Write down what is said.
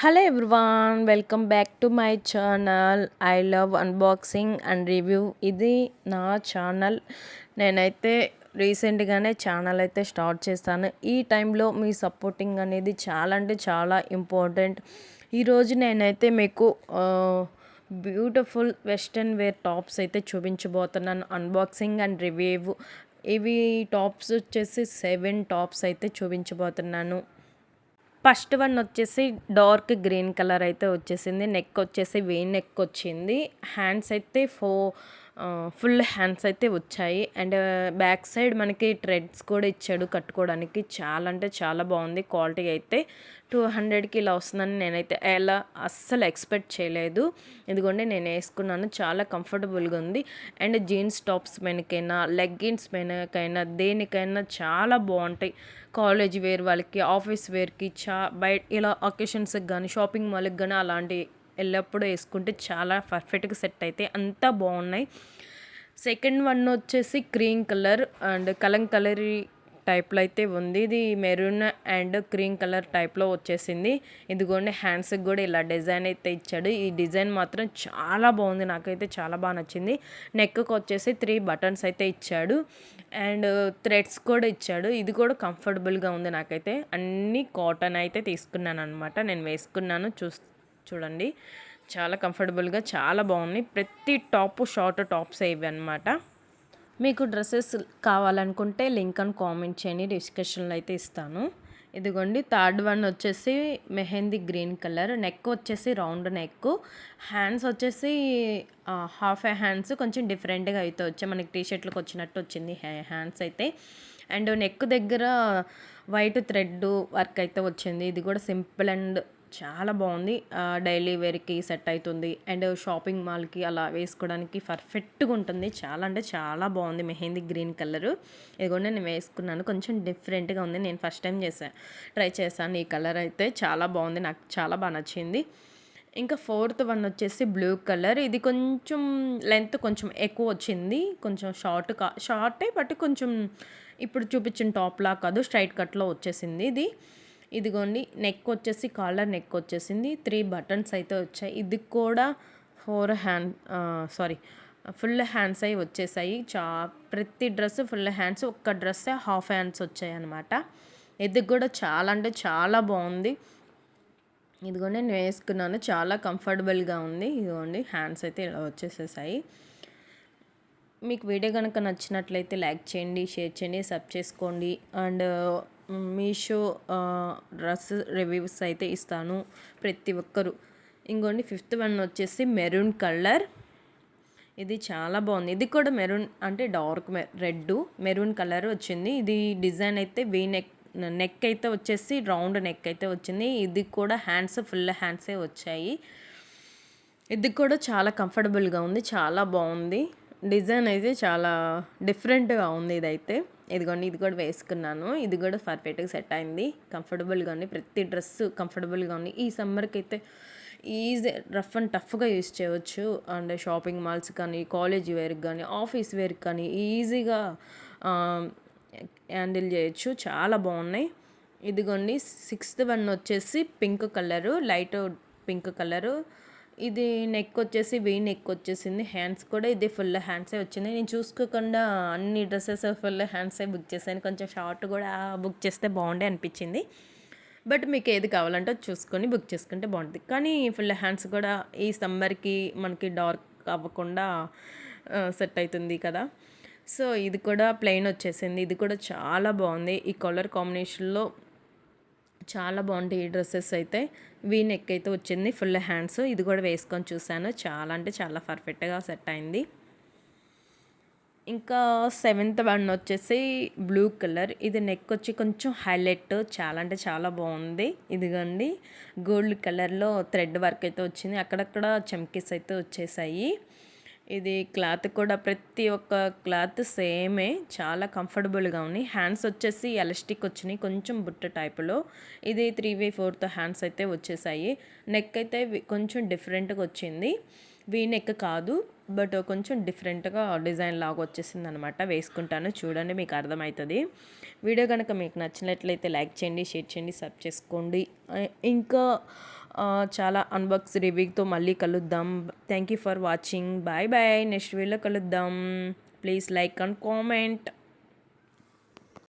Hello everyone, welcome back to my channel. I love unboxing and review. ఇది నా channel. నేనైతే రీసెంట్గానే channel అయితే స్టార్ట్ చేస్తాను. ఈ టైంలో మీ సపోర్టింగ్ అనేది చాలా అంటే చాలా ఇంపార్టెంట్. ఈరోజు నేనైతే మీకు బ్యూటిఫుల్ వెస్ట్రన్ వేర్ టాప్స్ అయితే చూపించబోతున్నాను. Unboxing and review. ఇవి టాప్స్ వచ్చేసి 7 టాప్స్ అయితే చూపించబోతున్నాను. ఫస్ట్ వన్ వచ్చేసి డార్క్ గ్రీన్ కలర్ అయితే వచ్చేసింది. నెక్ వచ్చేసి వీ నెక్ వచ్చింది. హ్యాండ్స్ అయితే ఫుల్ హ్యాండ్స్ అయితే వచ్చాయి. అండ్ బ్యాక్ సైడ్ మనకి థ్రెడ్స్ కూడా ఇచ్చాడు కట్టుకోవడానికి. చాలా అంటే చాలా బాగుంది. క్వాలిటీ అయితే 200కి ఇలా వస్తుందని నేనైతే అస్సలు ఎక్స్పెక్ట్ చేయలేదు. ఇదిగోండి నేను వేసుకున్నాను. చాలా కంఫర్టబుల్గా ఉంది. అండ్ జీన్స్ టాప్స్ మీదకైనా లెగ్గిన్స్ మీదకైనా దేనికైనా చాలా బాగుంటాయి. కాలేజ్ వేర్ వాళ్ళకి, ఆఫీస్ వేర్కి, బయట ఇలా అకేషన్స్కి కానీ, షాపింగ్ మాల్కి కానీ అలాంటి ఎల్లప్పుడూ వేసుకుంటే చాలా పర్ఫెక్ట్గా సెట్ అయితే అంతా బాగున్నాయి. సెకండ్ వన్ వచ్చేసి క్రీమ్ కలర్ అండ్ కలంకలరీ టైప్లో అయితే ఉంది. ఇది మెరూన్ అండ్ క్రీమ్ కలర్ టైప్లో వచ్చేసింది. ఇదిగోండి హ్యాండ్స్కి కూడా ఇలా డిజైన్ అయితే ఇచ్చాడు. ఈ డిజైన్ మాత్రం చాలా బాగుంది. నాకైతే చాలా బాగా నచ్చింది. నెక్కి వచ్చేసి 3 బటన్స్ అయితే ఇచ్చాడు. అండ్ థ్రెడ్స్ కూడా ఇచ్చాడు. ఇది కూడా కంఫర్టబుల్గా ఉంది. నాకైతే అన్నీ కాటన్ అయితే తీసుకున్నాను అనమాట. నేను వేసుకున్నాను. చూడండి చాలా కంఫర్టబుల్గా చాలా బాగున్నాయి. ప్రతి టాప్ షార్ట్ టాప్స్ ఇవి అనమాట. మీకు డ్రెస్సెస్ కావాలనుకుంటే లింక్ అని కామెంట్ చేయండి, డిస్కషన్లో అయితే ఇస్తాను. ఇదిగోండి థర్డ్ వన్ వచ్చేసి మెహందీ గ్రీన్ కలర్. నెక్ వచ్చేసి రౌండ్ నెక్. హ్యాండ్స్ వచ్చేసి హాఫ్ హ్యాండ్స్ కొంచెం డిఫరెంట్గా అయితే వచ్చాయి. మనకి టీషర్ట్లకు వచ్చినట్టు వచ్చింది హ్యాండ్స్ అయితే. అండ్ నెక్ దగ్గర వైట్ థ్రెడ్ వర్క్ అయితే వచ్చింది. ఇది కూడా సింపుల్ అండ్ చాలా బాగుంది. డైలీ వేర్కి సెట్ అవుతుంది. అండ్ షాపింగ్ మాల్కి అలా వేసుకోవడానికి పర్ఫెక్ట్గా ఉంటుంది. చాలా అంటే చాలా బాగుంది. మెహందీ గ్రీన్ కలరు ఇదిగోండి నేను వేసుకున్నాను. కొంచెం డిఫరెంట్గా ఉంది. నేను ఫస్ట్ టైం ట్రై చేశాను. ఈ కలర్ అయితే చాలా బాగుంది. నాకు చాలా బాగా నచ్చింది. ఇంకా ఫోర్త్ వన్ వచ్చేసి బ్లూ కలర్. ఇది కొంచెం లెంత్ కొంచెం ఎక్కువ వచ్చింది. కొంచెం షార్టే బట్ కొంచెం ఇప్పుడు చూపించిన టాప్లా కాదు, స్ట్రైట్ కట్లో వచ్చేసింది ఇది. ఇదిగోండి నెక్ వచ్చేసి కాలర్ నెక్ వచ్చేసింది. 3 బటన్స్ అయితే వచ్చాయి. ఇది కూడా 4 ఫుల్ హ్యాండ్స్ అయి వచ్చేసాయి. ప్రతి డ్రెస్ ఫుల్ హ్యాండ్స్, ఒక్క డ్రెస్ హాఫ్ హ్యాండ్స్ వచ్చాయి అనమాట. ఇది కూడా చాలా అంటే చాలా బాగుంది. ఇదిగోండి నేను వేసుకున్నాను. చాలా కంఫర్టబుల్గా ఉంది. ఇదిగోండి హ్యాండ్స్ అయితే ఇలా వచ్చేసేసాయి. మీకు వీడియో కనుక నచ్చినట్లయితే లైక్ చేయండి, షేర్ చేయండి, సబ్ చేసుకోండి. అండ్ మీషో డ్రెస్ రివ్యూస్ అయితే ఇస్తాను ప్రతి ఒక్కరు. ఇంకోండి ఫిఫ్త్ వన్ వచ్చేసి మెరూన్ కలర్. ఇది చాలా బాగుంది. ఇది కూడా మెరూన్ అంటే డార్క్ రెడ్ మెరూన్ కలర్ వచ్చింది. ఇది డిజైన్ అయితే నెక్ అయితే వచ్చేసి రౌండ్ నెక్ అయితే వచ్చింది. ఇది కూడా హ్యాండ్స్ ఫుల్ హ్యాండ్సే వచ్చాయి. ఇది కూడా చాలా కంఫర్టబుల్గా ఉంది. చాలా బాగుంది. డిజైన్ అయితే చాలా డిఫరెంట్గా ఉంది. ఇదిగోండి ఇది కూడా వేసుకున్నాను. ఇది కూడా పర్ఫెక్ట్గా సెట్ అయింది. కంఫర్టబుల్గా ఉంది. ప్రతి డ్రెస్ కంఫర్టబుల్గా ఉంది. ఈ సమ్మర్కి అయితే ఈజీ రఫ్ అండ్ టఫ్గా యూస్ చేయవచ్చు. అండ్ షాపింగ్ మాల్స్ కానీ, కాలేజ్ వేర్కి కానీ, ఆఫీస్ వేర్కి కానీ ఈజీగా హ్యాండిల్ చేయొచ్చు. చాలా బాగున్నాయి. ఇదిగోండి సిక్స్త్ వన్ వచ్చేసి pink colour, light pink colour. ఇది నెక్ వచ్చేసి వీ నెక్ వచ్చేసింది. హ్యాండ్స్ కూడా ఇది ఫుల్ హ్యాండ్సే వచ్చింది. నేను చూసుకోకుండా అన్ని డ్రెస్సెస్ ఫుల్ హ్యాండ్సే బుక్ చేశాను. కొంచెం షార్ట్ కూడా బుక్ చేస్తే బాగుండే అనిపించింది. బట్ మీకు ఏది కావాలంటే చూసుకొని బుక్ చేసుకుంటే బాగుంటుంది. కానీ ఫుల్ హ్యాండ్స్ కూడా ఈ సమ్మర్కి మనకి డార్క్ అవ్వకుండా సెట్ అవుతుంది కదా. సో ఇది కూడా ప్లెయిన్ వచ్చేసింది. ఇది కూడా చాలా బాగుంది. ఈ కలర్ కాంబినేషన్లో చాలా బాగుంటాయి ఈ డ్రెస్సెస్ అయితే. వీ నెక్ అయితే వచ్చింది, ఫుల్ హ్యాండ్స్. ఇది కూడా వేసుకొని చూసాను. చాలా అంటే చాలా పర్ఫెక్ట్గా సెట్ అయింది. ఇంకా సెవెంత్ వన్ వచ్చేసి బ్లూ కలర్. ఇది నెక్ వచ్చి కొంచెం హైలైట్, చాలా అంటే చాలా బాగుంది. ఇదిగోండి గోల్డ్ కలర్లో థ్రెడ్ వర్క్ అయితే వచ్చింది. అక్కడక్కడ చమ్కీస్ అయితే వచ్చేసాయి. ఇది క్లాత్ కూడా ప్రతి ఒక్క క్లాత్ సేమే, చాలా కంఫర్టబుల్గా ఉంది. హ్యాండ్స్ వచ్చేసి ఎలాస్టిక్ వచ్చినాయి, కొంచెం బుట్ట టైపులో. ఇది 3/4 హ్యాండ్స్ అయితే వచ్చేసాయి. నెక్ అయితే కొంచెం డిఫరెంట్గా వచ్చింది. వీ నెక్ కాదు, బట్ కొంచెం డిఫరెంట్గా డిజైన్ లాగా వచ్చేసింది అనమాట. వేసుకుంటాను, చూడండి మీకు అర్థమవుతుంది. వీడియో కనుక మీకు నచ్చినట్లయితే లైక్ చేయండి, షేర్ చేయండి, సబ్ చేసుకోండి. ఇంకా చాలా అన్బాక్స్ రివ్యూతో మళ్ళీ కలుద్దాం. Thank you for watching. Bye bye. Next వీడియోలో కలుద్దాం. Please like and comment.